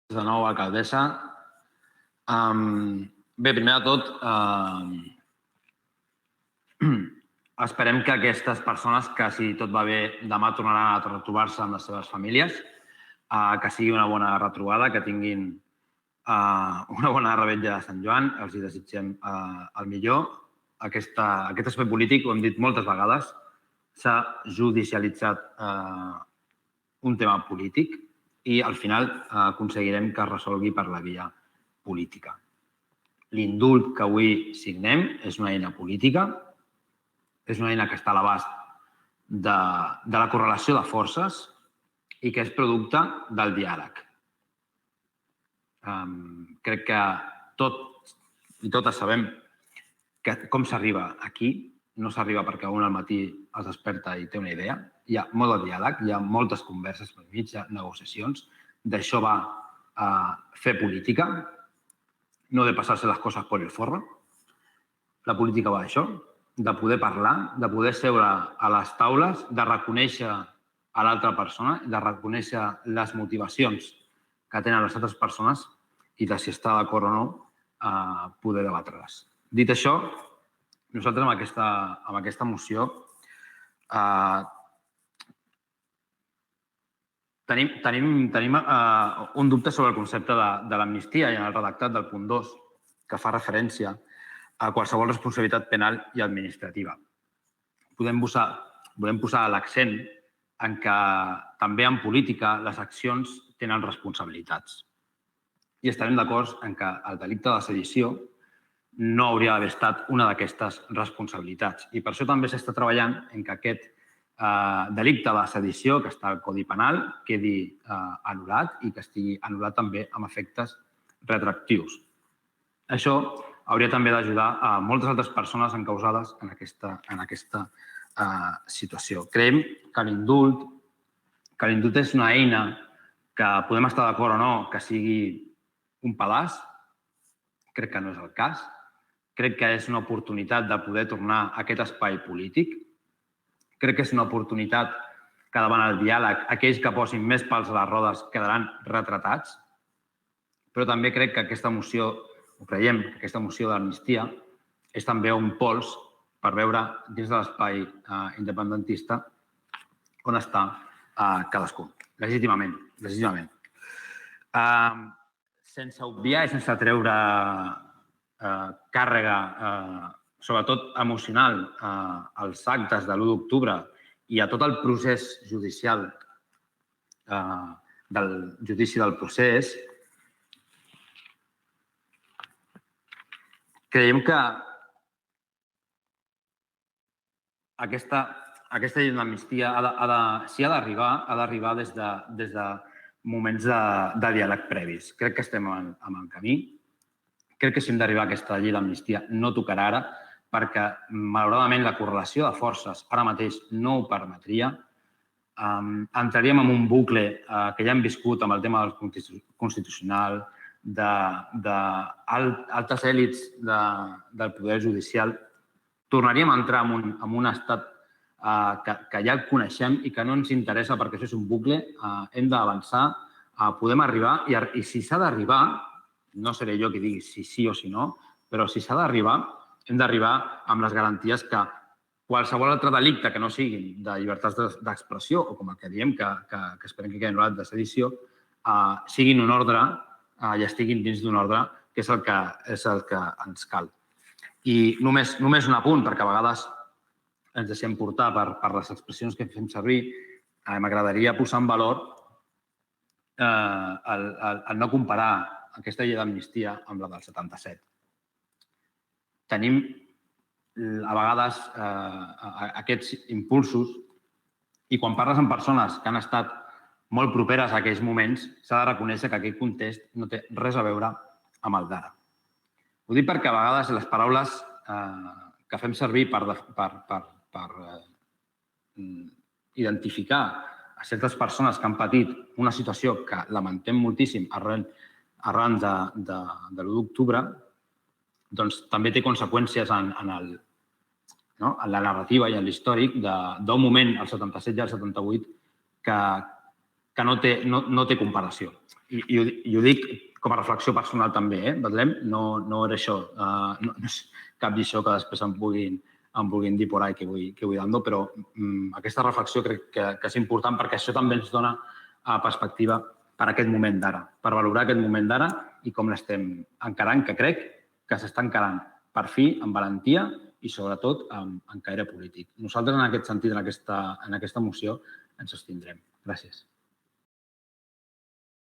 De nou, alcaldessa. Bé, primer de tot, esperem que aquestes persones, que si tot va bé, demà tornaran a retrobar-se amb les seves famílies, que sigui una bona retrobada, que tinguin una bona revetlla de Sant Joan. Els hi desitgem el millor. Aquest espai polític, ho hem dit moltes vegades, s'ha judicialitzat un tema polític i al final aconseguirem que es resolgui per la via política. L'indult que avui signem és una eina política, és una eina que està a l'abast de la correlació de forces i que és producte del diàleg. Crec que tots i totes sabem com s'arriba aquí. No s'arriba perquè un al matí es desperta i té una idea. Hi ha molt de diàleg, hi ha moltes converses per mig, negociacions. D'això va fer política, no de passar-se les coses per el forro. La política va d'això, de poder parlar, de poder seure a les taules, de reconèixer a l'altra persona, de reconèixer les motivacions que tenen les altres persones i de si està d'acord o no poder debatre-les. Dit això, nosaltres amb aquesta moció tenim un dubte sobre el concepte de l'amnistia i en el redactat del punt 2, que fa referència a qualsevol responsabilitat penal i administrativa. Volem posar l'accent en que també en política les accions tenen responsabilitats. I estarem d'acord en que el delicte de sedició no hauria d'haver estat una d'aquestes responsabilitats. I per això també s'està treballant en que aquest delicte de sedició que està al Codi Penal quedi anul·lat i que estigui anul·lat també amb efectes retroactius. Això hauria també d'ajudar a moltes altres persones encausades en aquesta situació. Creiem que l'indult és una eina que podem estar d'acord o no que sigui un pedaç. Crec que no és el cas. Crec que és una oportunitat de poder tornar a aquest espai polític. Crec que és una oportunitat que davant el diàleg aquells que posin més pals a les rodes quedaran retratats. Però també crec que aquesta moció, o creiem que aquesta moció d'amnistia, és també un pols per veure dins de l'espai independentista on està cadascú, legítimament. Sense obviar i sense treure càrrega, sobretot emocional, als actes de l'1 d'octubre i a tot el procés judicial, del judici del procés, creiem que aquesta llei d'amnistia, si ha d'arribar des de moments de diàleg previs. Crec que estem en el camí. Crec que si hem d'arribar a aquesta llei d'amnistia no tocarà ara perquè, malauradament, la correlació de forces ara mateix no ho permetria. Entraríem en un bucle que ja hem viscut amb el tema del constitucional, d'altes èlits del poder judicial. Tornaríem a entrar en un estat que ja el coneixem i que no ens interessa perquè això és un bucle. Hem d'avançar, podem arribar i si s'ha d'arribar, no seré jo qui digui si sí o si no, però si s'ha d'arribar, hem d'arribar amb les garanties que qualsevol altre delicte que no siguin de llibertats d'expressió o com el que diem, que esperem que quedi anul·lat de sedició, siguin un ordre i estiguin dins d'un ordre que és el que ens cal. I només un apunt, perquè a vegades ens deixem portar per les expressions que fem servir. M'agradaria posar en valor el no comparar aquesta llei d'amnistia amb la del 77. Tenim a vegades aquests impulsos i quan parles amb persones que han estat molt properes a aquells moments s'ha de reconèixer que aquell context no té res a veure amb el d'ara. Ho dic perquè a vegades les paraules que fem servir per identificar a certes persones que han patit una situació que lamentem moltíssim arran de l'1 d'octubre, doncs també té conseqüències en la narrativa i en l'històric d'un moment, el 77 i el 78, que no té comparació. I ho dic com a reflexió personal també, Betlem, no era això, no és cap lliçó que després em vulguin dir por ahí que vull dando, però aquesta reflexió crec que és important perquè això també ens dona perspectiva per aquest moment d'ara, per valorar aquest moment d'ara i com l'estem encarant, que crec que s'està encarant per fi, amb valentia i sobretot amb caire polític. Nosaltres, en aquest sentit, en aquesta moció, ens abstindrem. Gràcies.